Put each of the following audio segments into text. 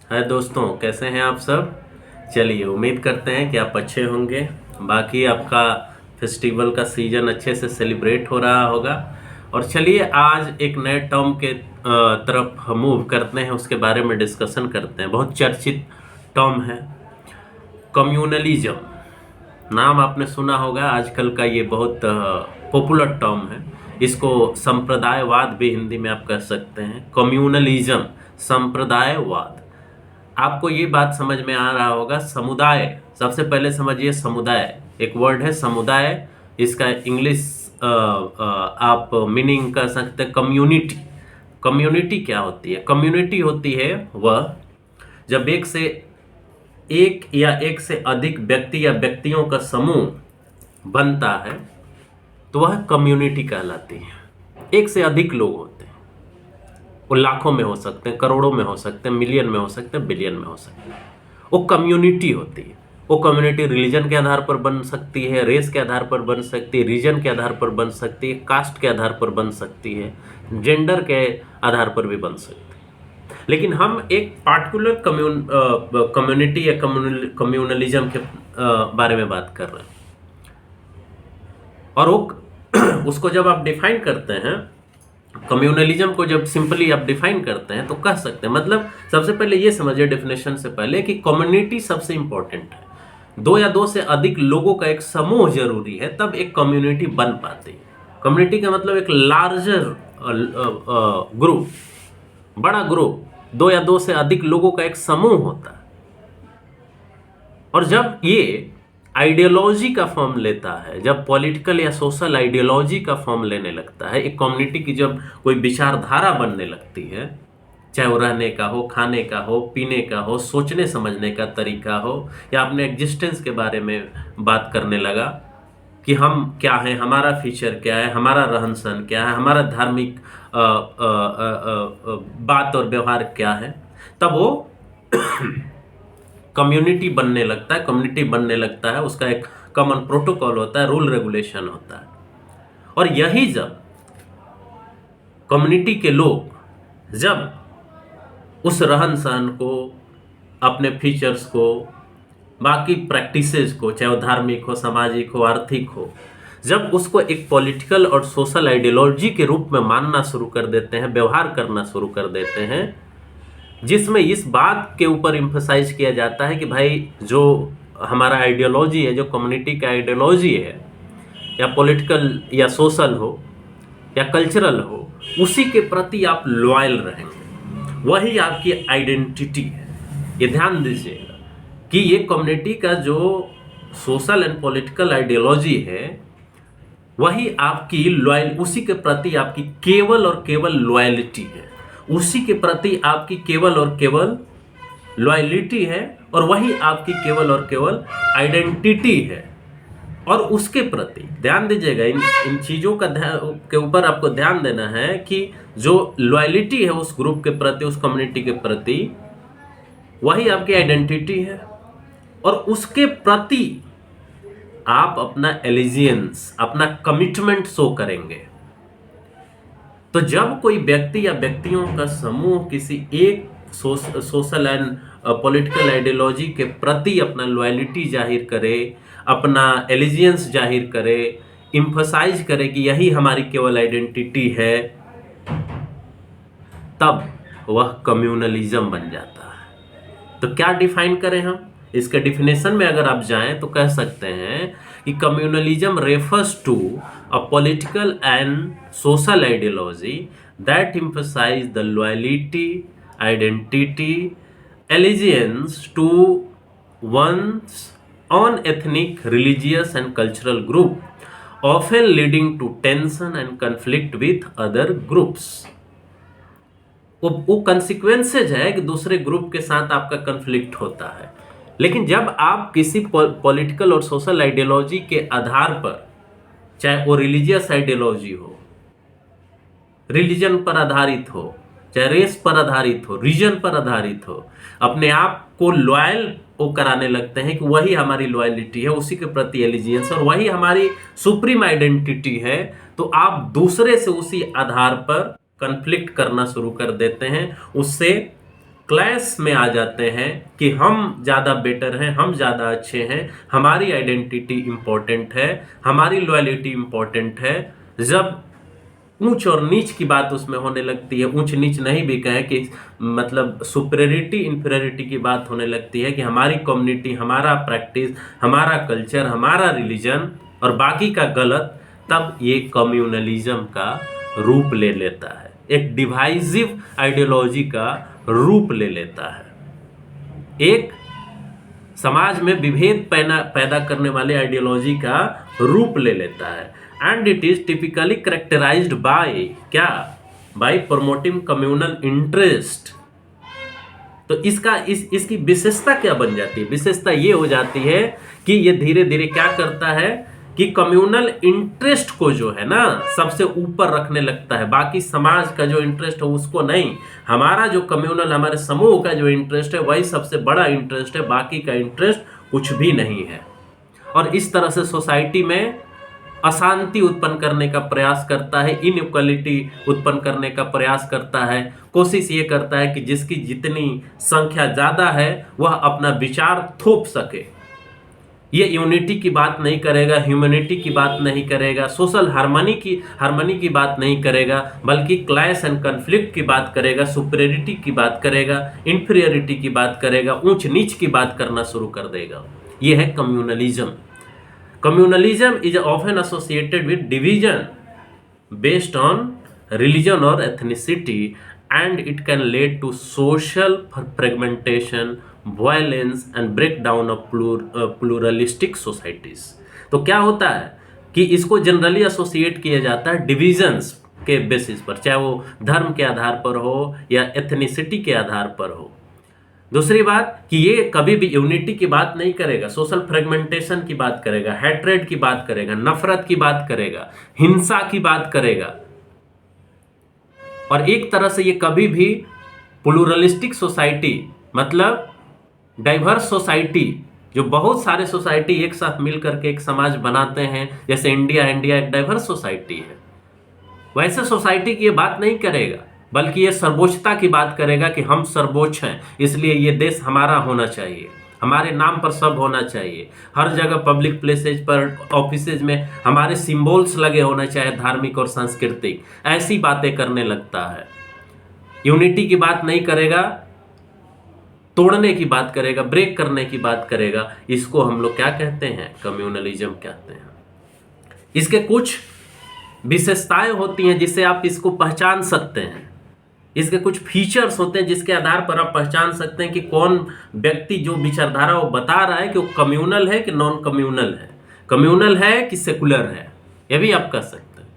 हाय दोस्तों, कैसे हैं आप सब। चलिए, उम्मीद करते हैं कि आप अच्छे होंगे। बाकी आपका फेस्टिवल का सीजन अच्छे से सेलिब्रेट हो रहा होगा। और चलिए, आज एक नए टर्म के तरफ मूव करते हैं, उसके बारे में डिस्कशन करते हैं। बहुत चर्चित टर्म है कम्युनलिज्म। नाम आपने सुना होगा, आजकल का ये बहुत पॉपुलर टर्म है। इसको संप्रदायवाद भी हिंदी में आप कह सकते हैं। कम्युनलिज्म, संप्रदायवाद। आपको ये बात समझ में आ रहा होगा, समुदाय। सबसे पहले समझिए, समुदाय एक वर्ड है, समुदाय। इसका इंग्लिश आप मीनिंग कर सकते हैं कम्युनिटी। कम्युनिटी क्या होती है? कम्युनिटी होती है वह जब एक या एक से अधिक व्यक्ति या व्यक्तियों का समूह बनता है तो वह कम्युनिटी कहलाती है। एक से अधिक लोग होते हैं, वो लाखों में हो सकते हैं, करोड़ों में हो सकते हैं, मिलियन में हो सकते हैं, बिलियन में हो सकते हैं। वो कम्युनिटी होती है। वो कम्युनिटी रिलीजन के आधार पर बन सकती है, रेस के आधार पर बन सकती है, रीजन के आधार पर बन सकती है, कास्ट के आधार पर बन सकती है, जेंडर के आधार पर भी बन सकती है। लेकिन हम एक पार्टिकुलर कम्युनिटी या कम्युनलिज्म के बारे में बात कर रहे हैं। और वो उसको जब आप डिफाइन करते हैं, कम्युनलिज्म को जब सिंपली आप डिफाइन करते हैं तो कह सकते हैं, मतलब सबसे पहले ये समझिए डेफिनेशन से पहले कि कम्युनिटी सबसे इंपॉर्टेंट है। दो या दो से अधिक लोगों का एक समूह जरूरी है, तब एक कम्युनिटी बन पाती है। कम्युनिटी का मतलब एक लार्जर ग्रुप, बड़ा ग्रुप, दो या दो से अधिक लोगों का एक समूह होता है। और जब ये आइडियोलॉजी का फॉर्म लेता है, जब पॉलिटिकल या सोशल आइडियोलॉजी का फॉर्म लेने लगता है, एक कम्युनिटी की जब कोई विचारधारा बनने लगती है, चाहे वो रहने का हो, खाने का हो, पीने का हो, सोचने समझने का तरीका हो, या अपने एग्जिस्टेंस के बारे में बात करने लगा कि हम क्या हैं, हमारा फीचर क्या है, हमारा रहन सहन क्या है, हमारा धार्मिक बात और व्यवहार क्या है, तब वो कम्युनिटी बनने लगता है। कम्युनिटी बनने लगता है, उसका एक कॉमन प्रोटोकॉल होता है, रूल रेगुलेशन होता है। और यही जब कम्युनिटी के लोग जब उस रहन सहन को, अपने फीचर्स को, बाकी प्रैक्टिसेस को, चाहे वो धार्मिक हो, सामाजिक हो, आर्थिक हो, जब उसको एक पॉलिटिकल और सोशल आइडियोलॉजी के रूप में मानना शुरू कर देते हैं, व्यवहार करना शुरू कर देते हैं, जिसमें इस बात के ऊपर एम्फसाइज किया जाता है कि भाई जो हमारा आइडियोलॉजी है, जो कम्युनिटी का आइडियोलॉजी है, या पॉलिटिकल या सोशल हो या कल्चरल हो, उसी के प्रति आप लॉयल रहेंगे, वही आपकी आइडेंटिटी है। ये ध्यान दीजिएगा कि ये कम्युनिटी का जो सोशल एंड पॉलिटिकल आइडियोलॉजी है, वही आपकी लॉयल, उसी के प्रति आपकी केवल और केवल लॉयलिटी है, उसी के प्रति आपकी केवल और केवल लॉयलिटी है, और वही आपकी केवल और केवल आइडेंटिटी है। और उसके प्रति ध्यान दीजिएगा, इन चीज़ों का के ऊपर आपको ध्यान देना है कि जो लॉयलिटी है उस ग्रुप के प्रति, उस कम्युनिटी के प्रति, वही आपकी आइडेंटिटी है। और उसके प्रति आप अपना एलिजियंस, अपना कमिटमेंट शो करेंगे। तो जब कोई व्यक्ति या व्यक्तियों का समूह किसी एक सोशल एंड पॉलिटिकल आइडियोलॉजी के प्रति अपना लॉयलिटी जाहिर करे, अपना एलिजियंस जाहिर करे, इम्फसाइज करे कि यही हमारी केवल आइडेंटिटी है, तब वह कम्युनलिज्म बन जाता है। तो क्या डिफाइन करें हम? इसके डिफिनेशन में अगर आप जाएं तो कह सकते हैं कि communalism refers to a political and social ideology that emphasize the loyalty, identity, allegiance to one's own ethnic, religious and cultural group, often leading to tension and conflict with other groups। वो consequences है कि दूसरे group के साथ आपका conflict होता है। लेकिन जब आप किसी पॉलिटिकल और सोशल आइडियोलॉजी के आधार पर, चाहे वो रिलीजियस आइडियोलॉजी हो, रिलीजन पर आधारित हो, चाहे रेस पर आधारित हो, रीजन पर आधारित हो, अपने आप को लॉयल वो कराने लगते हैं कि वही हमारी लॉयलिटी है, उसी के प्रति एलिजियंस, और वही हमारी सुप्रीम आइडेंटिटी है, तो आप दूसरे से उसी आधार पर कन्फ्लिक्ट करना शुरू कर देते हैं, उससे क्लैश में आ जाते हैं कि हम ज़्यादा बेटर हैं, हम ज़्यादा अच्छे हैं, हमारी आइडेंटिटी इम्पोर्टेंट है, हमारी लॉयल्टी इम्पोर्टेंट है। जब ऊंच और नीच की बात उसमें होने लगती है, ऊंच नीच नहीं भी कहें कि मतलब सुपीरियरिटी इन्फीरियरिटी की बात होने लगती है कि हमारी कम्युनिटी, हमारा प्रैक्टिस, हमारा कल्चर, हमारा रिलीजन और बाकी का गलत, तब ये कम्युनलिज्म का रूप ले लेता है, एक डिवाइसिव आइडियोलॉजी का रूप ले लेता है, एक समाज में विभेद पैदा करने वाले आइडियोलॉजी का रूप ले लेता है। And it is typically characterized by क्या, बाय प्रमोटिंग कम्युनल इंटरेस्ट। तो इसकी विशेषता क्या बन जाती है? विशेषता ये हो जाती है कि ये धीरे धीरे क्या करता है कि कम्युनल इंटरेस्ट को जो है ना सबसे ऊपर रखने लगता है, बाकी समाज का जो इंटरेस्ट है उसको नहीं। हमारा जो कम्युनल, हमारे समूह का जो इंटरेस्ट है वही सबसे बड़ा इंटरेस्ट है, बाकी का इंटरेस्ट कुछ भी नहीं है। और इस तरह से सोसाइटी में अशांति उत्पन्न करने का प्रयास करता है, इनइक्वालिटी उत्पन्न करने का प्रयास करता है, कोशिश ये करता है कि जिसकी जितनी संख्या ज़्यादा है वह अपना विचार थोप सके। ये यूनिटी की बात नहीं करेगा, ह्यूमैनिटी की बात नहीं करेगा, सोशल हार्मनी की बात नहीं करेगा, बल्कि क्लैश एंड कन्फ्लिक्ट की बात करेगा, सुपीरियरिटी की बात करेगा, इन्फीरियरिटी की बात करेगा, ऊंच नीच की बात करना शुरू कर देगा। ये है communalism. Communalism is often associated with division based on religion और ethnicity and it can lead to social fragmentation, violence and break down of pluralistic societies. तो क्या होता है कि इसको जनरली एसोसिएट किया जाता है डिविजन्स के बेसिस पर, चाहे वो धर्म के आधार पर हो या एथनिसिटी के आधार पर हो। दूसरी बात कि ये कभी भी यूनिटी की बात नहीं करेगा, सोशल फ्रेगमेंटेशन की बात करेगा, हैट्रेड की बात करेगा, नफरत की बात करेगा, हिंसा की बात करेगा। और एक तरह से ये कभी भी प्लूरलिस्टिक सोसाइटी, मतलब डाइवर्स सोसाइटी, जो बहुत सारे सोसाइटी एक साथ मिल करके एक समाज बनाते हैं, जैसे इंडिया एक डाइवर्स सोसाइटी है, वैसे सोसाइटी की ये बात नहीं करेगा, बल्कि ये सर्वोच्चता की बात करेगा कि हम सर्वोच्च हैं, इसलिए ये देश हमारा होना चाहिए, हमारे नाम पर सब होना चाहिए, हर जगह पब्लिक प्लेसेज पर, ऑफिसेज में हमारे सिंबल्स लगे होने चाहिए, धार्मिक और सांस्कृतिक, ऐसी बातें करने लगता है। यूनिटी की बात नहीं करेगा, तोड़ने की बात करेगा, ब्रेक करने की बात करेगा। इसको हम लोग क्या कहते हैं? कम्युनलिज्म कहते हैं। इसके कुछ विशेषताएं होती हैं जिससे आप इसको पहचान सकते हैं, इसके कुछ फीचर्स होते हैं जिसके आधार पर आप पहचान सकते हैं कि कौन व्यक्ति जो विचारधारा वो बता रहा है कि वो कम्युनल है कि नॉन कम्युनल है, कम्युनल है कि सेकुलर है, यह भी आप कर सकते हैं।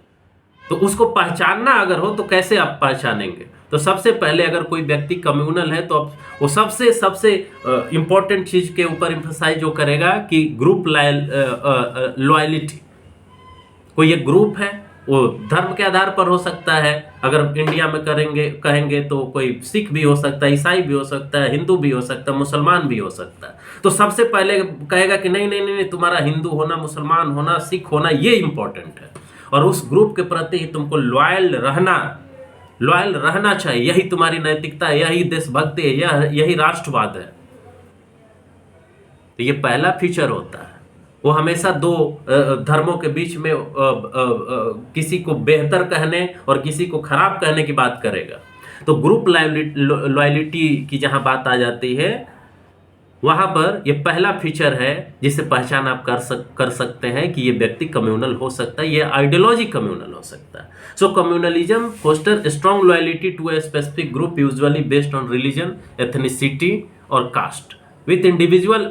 तो उसको पहचानना अगर हो तो कैसे आप पहचानेंगे? तो सबसे पहले अगर कोई व्यक्ति कम्युनल है तो वो सबसे इंपॉर्टेंट चीज के ऊपर एम्फसाइज जो करेगा कि ग्रुप लॉयलिटी। कोई एक ग्रुप है, वो धर्म के आधार पर हो सकता है, अगर इंडिया में कहेंगे तो कोई सिख भी हो सकता है, ईसाई भी हो सकता है, हिंदू भी हो सकता है, मुसलमान भी हो सकता है। तो सबसे पहले कहेगा कि नहीं, तुम्हारा हिंदू होना, मुसलमान होना, सिख होना ये इंपॉर्टेंट है, और उस ग्रुप के प्रति ही तुमको लॉयल रहना चाहिए, यही तुम्हारी नैतिकता है, यही देशभक्ति है, यही राष्ट्रवाद है। तो ये पहला फीचर होता है। वो हमेशा दो धर्मों के बीच में किसी को बेहतर कहने और किसी को खराब कहने की बात करेगा। तो ग्रुप लॉयलिटी की जहां बात आ जाती है, वहां पर ये पहला फीचर है जिसे पहचान आप कर सकते हैं कि ये व्यक्ति कम्युनल हो सकता है, ये आइडियोलॉजी कम्युनल हो सकता है। So communalism foster strong loyalty to a specific group usually based on religion, ethnicity और caste, with individual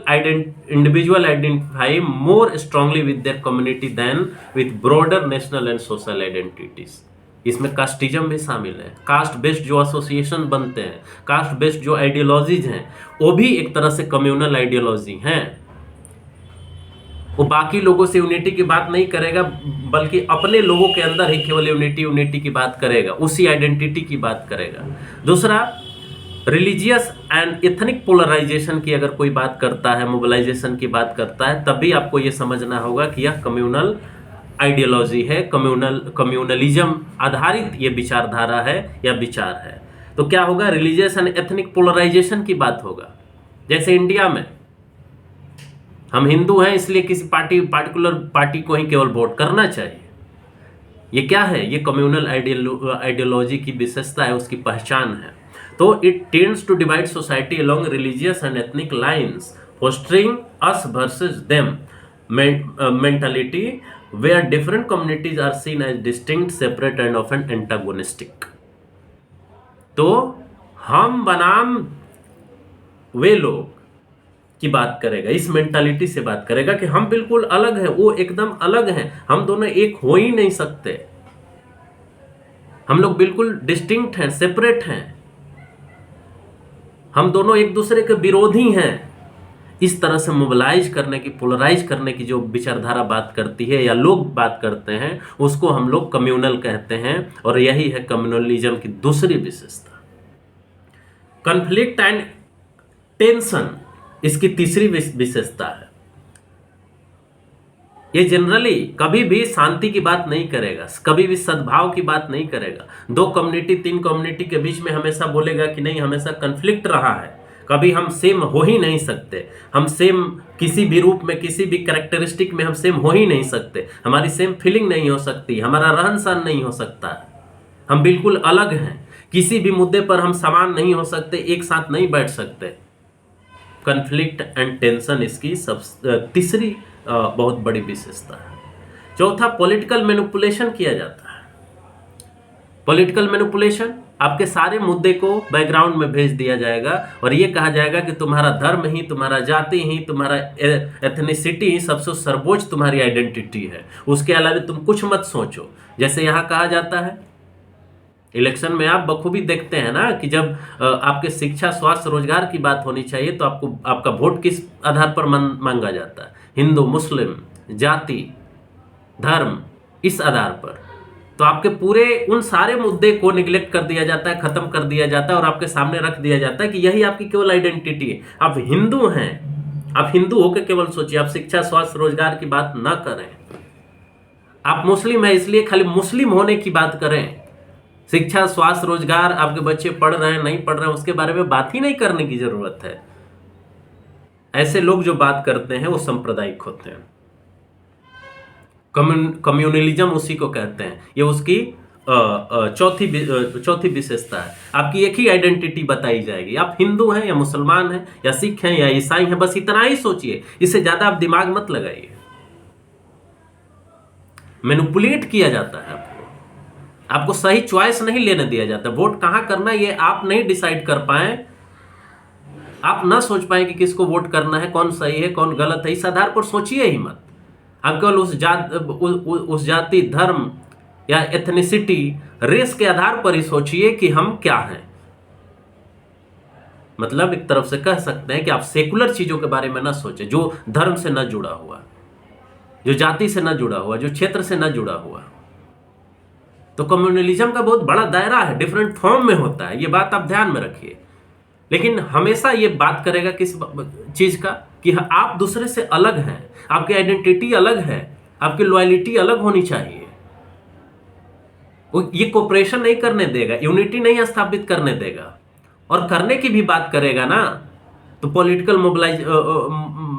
identify more strongly with their community than with broader national and social identities। इसमें casteism भी शामिल है। Caste based जो association बनते हैं, caste based जो ideologies हैं, वो भी एक तरह से कम्युनल आइडियोलॉजी हैं। वो बाकी लोगों से यूनिटी की बात नहीं करेगा, बल्कि अपने लोगों के अंदर ही केवल यूनिटी की बात करेगा, उसी आइडेंटिटी की बात करेगा। दूसरा, रिलीजियस एंड एथनिक पोलराइजेशन की अगर कोई बात करता है, मोबिलाइजेशन की बात करता है, तभी आपको यह समझना होगा कि यह कम्युनल आइडियोलॉजी है, कम्युनलिज्म आधारित ये विचारधारा है या विचार है। तो क्या होगा, रिलीजियस एंड एथनिक पोलराइजेशन की बात होगा। जैसे इंडिया में हम हिंदू हैं इसलिए किसी पार्टिकुलर पार्टी को ही केवल वोट करना चाहिए, ये क्या है, ये कम्युनल आइडियोलॉजी की विशेषता है, उसकी पहचान है। तो it tends to divide society along religious and ethnic lines, fostering us versus them mentality where different communities are seen as distinct, separate and often antagonistic. तो हम बनाम वे लोग की बात करेगा, इस मेंटालिटी से बात करेगा कि हम बिल्कुल अलग हैं, वो एकदम अलग हैं, हम दोनों एक हो ही नहीं सकते, हम लोग बिल्कुल डिस्टिंक्ट हैं, सेपरेट हैं, हम दोनों एक दूसरे के विरोधी हैं। इस तरह से मोबिलाइज करने की, पोलराइज करने की जो विचारधारा बात करती है या लोग बात करते हैं, उसको हम लोग कम्युनल कहते हैं, और यही है कम्युनलिज्म की दूसरी विशेषता। कॉन्फ्लिक्ट एंड टेंशन इसकी तीसरी विशेषता है। ये जनरली कभी भी शांति की बात नहीं करेगा, कभी भी सद्भाव की बात नहीं करेगा। 2 कम्युनिटी 3 कम्युनिटी के बीच में हमेशा बोलेगा कि नहीं, हमेशा कन्फ्लिक्ट रहा है, कभी हम सेम हो ही नहीं सकते, हम सेम किसी भी रूप में, किसी भी कैरेक्टरिस्टिक में हम सेम हो ही नहीं सकते, हमारी सेम फीलिंग नहीं हो सकती, हमारा रहन सहन नहीं हो सकता, हम बिल्कुल अलग हैं, किसी भी मुद्दे पर हम समान नहीं हो सकते, एक साथ नहीं बैठ सकते। कन्फ्लिक्ट एंड टेंशन इसकी तीसरी बहुत बड़ी विशेषता है। चौथा, पॉलिटिकल मैनिपुलेशन किया जाता है। पॉलिटिकल मैनिपुलेशन, आपके सारे मुद्दे को बैकग्राउंड में भेज दिया जाएगा और ये कहा जाएगा कि तुम्हारा धर्म ही, तुम्हारा जाति ही, तुम्हारा एथनिसिटी ही सबसे सर्वोच्च तुम्हारी आइडेंटिटी है, उसके अलावा तुम कुछ मत सोचो। जैसे यहाँ कहा जाता है, इलेक्शन में आप बखूबी देखते हैं ना कि जब आपके शिक्षा, स्वास्थ्य, रोजगार की बात होनी चाहिए तो आपका वोट किस आधार पर मांगा जाता है, हिंदू, मुस्लिम, जाति, धर्म, इस आधार पर। तो आपके पूरे उन सारे मुद्दे को निगलेक्ट कर दिया जाता है, खत्म कर दिया जाता है और आपके सामने रख दिया जाता है कि यही आपकी केवल आइडेंटिटी है, आप हिंदू हैं, आप हिंदू होकर केवल सोचिए, आप शिक्षा, स्वास्थ्य, रोजगार की बात ना करें। आप मुस्लिम हैं इसलिए खाली मुस्लिम होने की बात करें, शिक्षा, स्वास्थ्य, रोजगार, आपके बच्चे पढ़ रहे हैं नहीं पढ़ रहे हैं उसके बारे में बात ही नहीं करने की जरूरत है। ऐसे लोग जो बात करते हैं वो सांप्रदायिक होते हैं। कम्युनलिज्म उसी को कहते हैं। ये उसकी चौथी विशेषता है। आपकी एक ही आइडेंटिटी बताई जाएगी, आप हिंदू हैं या मुसलमान हैं या सिख हैं या ईसाई हैं, बस इतना ही सोचिए, इससे ज्यादा आप दिमाग मत लगाइए। मैनिपुलेट किया जाता है आपको सही चॉइस नहीं लेने दिया जाता। वोट कहां करना ये आप नहीं डिसाइड कर पाए, आप ना सोच पाए कि किसको वोट करना है, कौन सही है कौन गलत है, इस आधार पर सोचिए ही मत। आप केवल उस जाति, धर्म या एथनिसिटी, रेस के आधार पर ही सोचिए कि हम क्या हैं। मतलब एक तरफ से कह सकते हैं कि आप सेकुलर चीजों के बारे में ना सोचें, जो धर्म से न जुड़ा हुआ, जो जाति से न जुड़ा हुआ, जो क्षेत्र से न जुड़ा हुआ। तो कम्युनलिज्म का बहुत बड़ा दायरा है, डिफरेंट फॉर्म में होता है, ये बात आप ध्यान में रखिए। लेकिन हमेशा ये बात करेगा किस चीज का, कि आप दूसरे से अलग हैं, आपकी आइडेंटिटी अलग है, आपकी लॉयलिटी अलग होनी चाहिए। वो ये कोऑपरेशन नहीं करने देगा, यूनिटी नहीं स्थापित करने देगा। और करने की भी बात करेगा ना तो पॉलिटिकल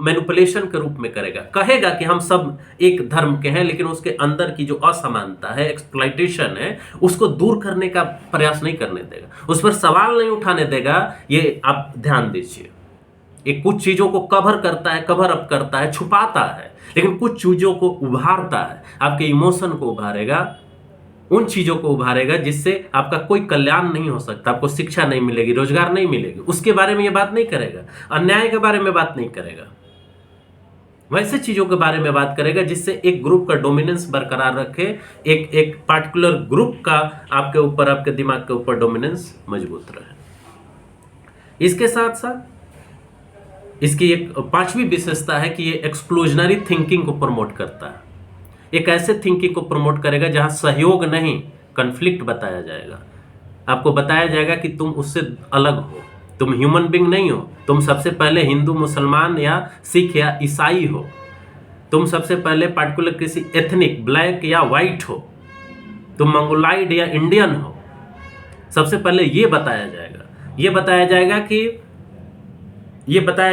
मैनिपुलेशन के रूप में करेगा। कहेगा कि हम सब एक धर्म के हैं, लेकिन उसके अंदर की जो असमानता है, एक्सप्लॉइटेशन है, उसको दूर करने का प्रयास नहीं करने देगा, उस पर सवाल नहीं उठाने देगा। ये आप ध्यान दीजिए, ये कुछ चीजों को कवर करता है, कवर अप करता है, छुपाता है, लेकिन कुछ चीजों को उभारता है। आपके इमोशन को उभारेगा, उन चीजों को उभारेगा जिससे आपका कोई कल्याण नहीं हो सकता, आपको शिक्षा नहीं मिलेगी, रोजगार नहीं मिलेगी, उसके बारे में ये बात नहीं करेगा। अन्याय के बारे में बात नहीं करेगा, वैसे चीजों के बारे में बात करेगा जिससे एक ग्रुप का डोमिनेंस बरकरार रखे, एक पार्टिकुलर ग्रुप का आपके ऊपर, आपके दिमाग के ऊपर डोमिनेंस मजबूत रहे। इसके साथ साथ इसकी एक पांचवी विशेषता है कि ये एक्सक्लूजनरी थिंकिंग को प्रमोट करता है। एक ऐसे थिंकिंग को प्रमोट करेगा जहां सहयोग नहीं, कन्फ्लिक्ट बताया जाएगा। आपको बताया जाएगा कि तुम उससे अलग हो, तुम ह्यूमन बीइंग नहीं हो, तुम सबसे पहले हिंदू, मुसलमान या सिख या ईसाई हो, तुम सबसे पहले पार्टिकुलर किसी एथनिक, ब्लैक या वाइट हो, तुम मंगोलाइड या इंडियन हो। सबसे पहले ये बताया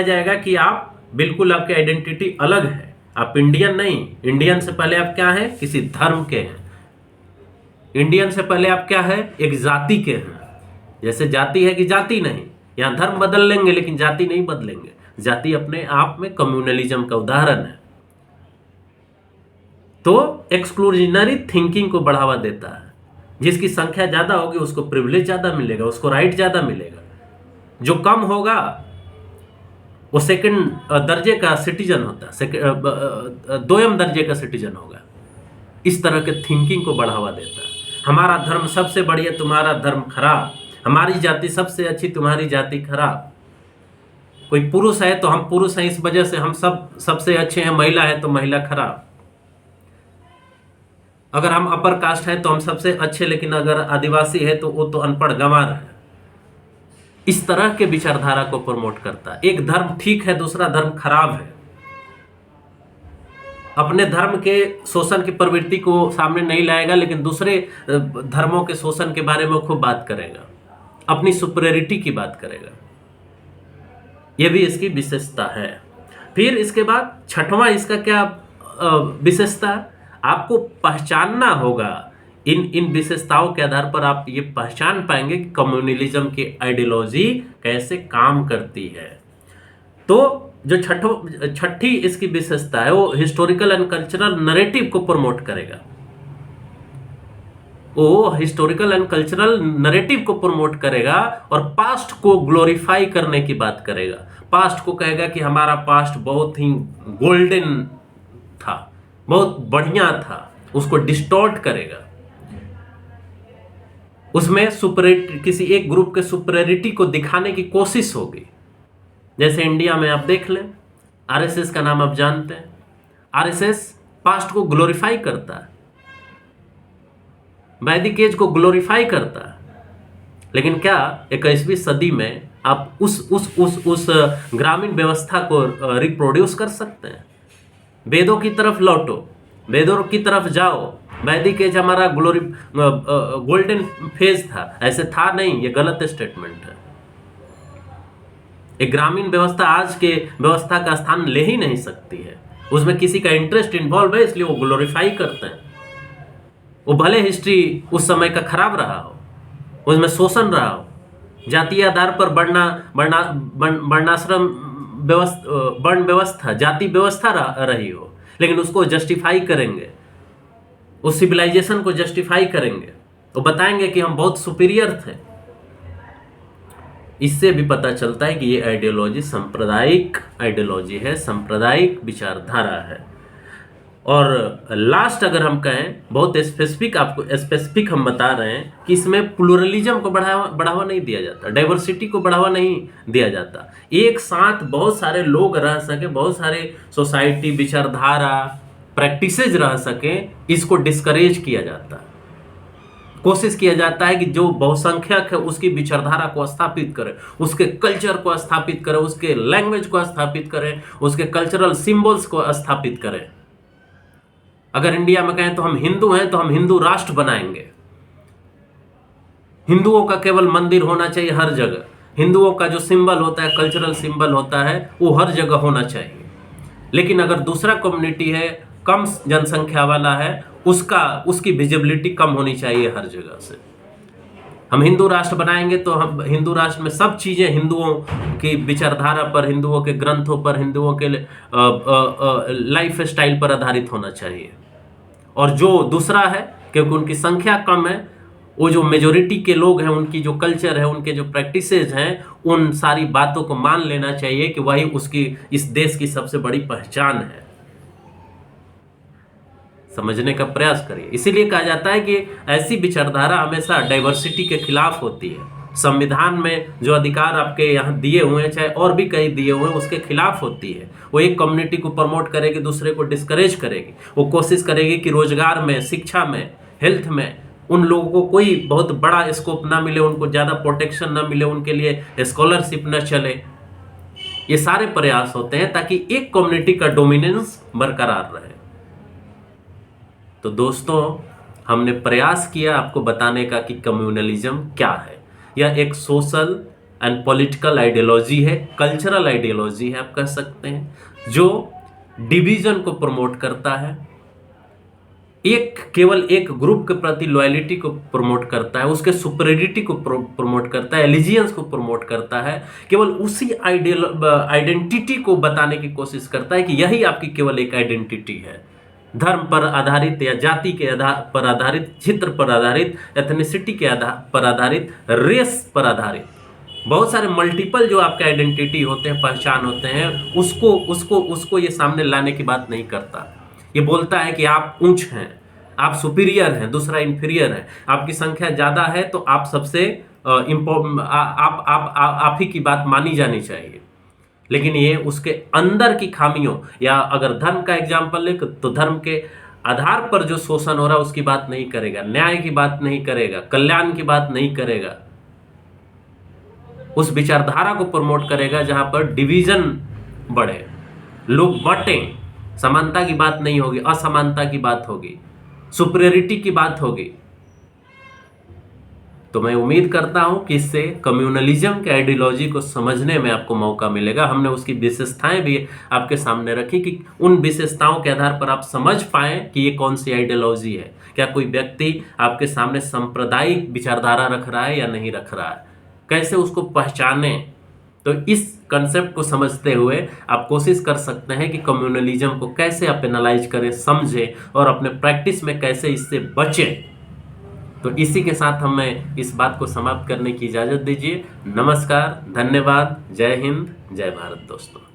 जाएगा कि आप बिल्कुल, आपकी आइडेंटिटी अलग है, आप इंडियन नहीं। इंडियन से पहले आप क्या हैं? किसी धर्म के हैं। इंडियन से पहले आप क्या है? एक जाति के हैं। जैसे जाति है कि जाति नहीं, यहां धर्म बदल लेंगे लेकिन जाति नहीं बदलेंगे। जाति अपने आप में कम्युनलिज्म का उदाहरण है। तो एक्सक्लूजनरी थिंकिंग को बढ़ावा देता है। जिसकी संख्या ज्यादा होगी उसको प्रिविलेज ज्यादा मिलेगा, उसको राइट ज्यादा मिलेगा। जो कम होगा वो सेकंड दर्जे का सिटीजन होता है, दोयम दर्जे का सिटीजन होगा। इस तरह के थिंकिंग को बढ़ावा देता है। हमारा धर्म सबसे बढ़िया, तुम्हारा धर्म खराब। हमारी जाति सबसे अच्छी, तुम्हारी जाति खराब। कोई पुरुष है तो हम पुरुष हैं, इस वजह से हम सबसे अच्छे हैं। महिला है तो महिला खराब। अगर हम अपर कास्ट हैं तो हम सबसे अच्छे, लेकिन अगर आदिवासी है तो वो तो अनपढ़ गंवार है। इस तरह के विचारधारा को प्रमोट करता है। एक धर्म ठीक है, दूसरा धर्म खराब है। अपने धर्म के शोषण की प्रवृत्ति को सामने नहीं लाएगा, लेकिन दूसरे धर्मों के शोषण के बारे में खूब बात करेगा, अपनी सुपीरियरिटी की बात करेगा। यह भी इसकी विशेषता है। फिर इसके बाद छठवां इसका क्या विशेषता? आपको पहचानना होगा। इन विशेषताओं के आधार पर आप ये पहचान पाएंगे कि कम्युनलिज्म की आइडियोलॉजी कैसे काम करती है। तो जो छठी इसकी विशेषता है वो हिस्टोरिकल एंड कल्चरल नरेटिव को प्रमोट करेगा। वो हिस्टोरिकल एंड कल्चरल नरेटिव को प्रमोट करेगा और पास्ट को ग्लोरीफाई करने की बात करेगा। पास्ट को कहेगा कि हमारा पास्ट बहुत ही गोल्डन था, बहुत बढ़िया था, उसको डिस्टॉर्ट करेगा। उसमें सुपरियरिटी, किसी एक ग्रुप के सुपरियरिटी को दिखाने की कोशिश होगी। जैसे इंडिया में आप देख लें, आरएसएस का नाम आप जानते हैं। आरएसएस पास्ट को ग्लोरीफाई करता है, वैदिक एज को ग्लोरीफाई करता है। लेकिन क्या 21वीं सदी में आप उस ग्रामीण व्यवस्था को रिप्रोड्यूस कर सकते हैं? वेदों की तरफ लौटो, वेदों की तरफ जाओ। वैदिक एज हमारा गोल्डन फेज था, ऐसे था नहीं, ये गलत स्टेटमेंट है। एक ग्रामीण व्यवस्था आज के व्यवस्था का स्थान ले ही नहीं सकती है। उसमें किसी का इंटरेस्ट इन्वॉल्व है, इसलिए वो ग्लोरीफाई करते हैं। वो भले हिस्ट्री उस समय का खराब रहा हो, उसमें शोषण रहा हो, जातीय आधार पर वर्णाश्रम वर्ण व्यवस्था, जाति व्यवस्था रही हो, लेकिन उसको जस्टिफाई करेंगे, उस सिविलाइजेशन को जस्टिफाई करेंगे, वो बताएंगे कि हम बहुत सुपीरियर थे। इससे भी पता चलता है कि ये आइडियोलॉजी सांप्रदायिक आइडियोलॉजी है, सांप्रदायिक विचारधारा है। और लास्ट अगर हम कहें, बहुत स्पेसिफिक, आपको स्पेसिफिक हम बता रहे हैं कि इसमें प्लूरलिज्म को बढ़ावा नहीं दिया जाता, डाइवर्सिटी को बढ़ावा नहीं दिया जाता। एक साथ बहुत सारे लोग रह सके, बहुत सारे सोसाइटी, विचारधारा, प्रैक्टिसेज रह सके, इसको डिस्करेज किया जाता है। कोशिश किया जाता है कि जो बहुसंख्यक है उसकी विचारधारा को स्थापित करे, उसके कल्चर को स्थापित करे, उसके लैंग्वेज को स्थापित करे, उसके कल्चरल सिंबल्स को स्थापित करे। अगर इंडिया में कहें तो हम हिंदू हैं तो हम हिंदू राष्ट्र बनाएंगे। हिंदुओं का केवल मंदिर होना चाहिए हर जगह, हिंदुओं का जो सिंबल होता है, कल्चरल सिंबल होता है, वो हर जगह होना चाहिए। लेकिन अगर दूसरा कम्युनिटी है, कम जनसंख्या वाला है, उसकी विजिबिलिटी कम होनी चाहिए हर जगह से। हम हिंदू राष्ट्र बनाएंगे तो हम हिंदू राष्ट्र में सब चीज़ें हिंदुओं की विचारधारा पर, हिंदुओं के ग्रंथों पर, हिंदुओं के लाइफ स्टाइल पर आधारित होना चाहिए। और जो दूसरा है, क्योंकि उनकी संख्या कम है, वो जो मेजोरिटी के लोग हैं, उनकी जो कल्चर है, उनके जो प्रैक्टिसेज हैं, उन सारी बातों को मान लेना चाहिए कि वही उसकी, इस देश की सबसे बड़ी पहचान है। समझने का प्रयास करिए। इसीलिए कहा जाता है कि ऐसी विचारधारा हमेशा डाइवर्सिटी के खिलाफ होती है। संविधान में जो अधिकार आपके यहाँ दिए हुए हैं, चाहे और भी कहीं दिए हुए हैं, उसके खिलाफ होती है। वो एक कम्युनिटी को प्रमोट करेगी, दूसरे को डिस्करेज करेगी। वो कोशिश करेगी कि रोजगार में, शिक्षा में, हेल्थ में उन लोगों को कोई बहुत बड़ा स्कोप ना मिले, उनको ज़्यादा प्रोटेक्शन ना मिले, उनके लिए स्कॉलरशिप न चले। ये सारे प्रयास होते हैं ताकि एक कम्युनिटी का डोमिनेंस बरकरार रहे। तो दोस्तों, हमने प्रयास किया आपको बताने का कि कम्युनलिज्म क्या है। यह एक सोशल एंड पॉलिटिकल आइडियोलॉजी है, कल्चरल आइडियोलॉजी है आप कह सकते हैं, जो डिवीजन को प्रमोट करता है, केवल एक ग्रुप के प्रति लॉयलिटी को प्रमोट करता है, उसके सुपरियरिटी को प्रमोट करता है, एलिजियंस को प्रमोट करता है, केवल उसी आइडेंटिटी को बताने की कोशिश करता है कि यही आपकी केवल एक आइडेंटिटी है। धर्म पर आधारित या जाति के आधार पर आधारित, क्षेत्र पर आधारित, एथनिसिटी के आधार पर आधारित, रेस पर आधारित, बहुत सारे मल्टीपल जो आपके आइडेंटिटी होते हैं, पहचान होते हैं, उसको ये सामने लाने की बात नहीं करता। ये बोलता है कि आप ऊंच हैं, आप सुपीरियर हैं, दूसरा इंफीरियर है, आपकी संख्या ज्यादा है तो आप सबसे आप ही की बात मानी जानी चाहिए। लेकिन ये उसके अंदर की खामियों, या अगर धर्म का एग्जाम्पल ले तो धर्म के आधार पर जो शोषण हो रहा है उसकी बात नहीं करेगा, न्याय की बात नहीं करेगा, कल्याण की बात नहीं करेगा, उस विचारधारा को प्रमोट करेगा जहां पर डिवीजन बढ़े, लोग बटें, समानता की बात नहीं होगी, असमानता की बात होगी, सुपीरियरिटी की बात होगी। तो मैं उम्मीद करता हूं कि इससे कम्युनलिज्म के आइडियोलॉजी को समझने में आपको मौका मिलेगा। हमने उसकी विशेषताएं भी आपके सामने रखी कि उन विशेषताओं के आधार पर आप समझ पाएं कि ये कौन सी आइडियोलॉजी है। क्या कोई व्यक्ति आपके सामने सांप्रदायिक विचारधारा रख रहा है या नहीं रख रहा है, कैसे उसको पहचाने। तो इस कंसेप्ट को समझते हुए आप कोशिश कर सकते हैं कि कम्युनलिज्म को कैसे आप एनालाइज करें, समझें और अपने प्रैक्टिस में कैसे इससे बचें। तो इसी के साथ हमें इस बात को समाप्त करने की इजाज़त दीजिए। नमस्कार, धन्यवाद, जय हिंद, जय भारत दोस्तों।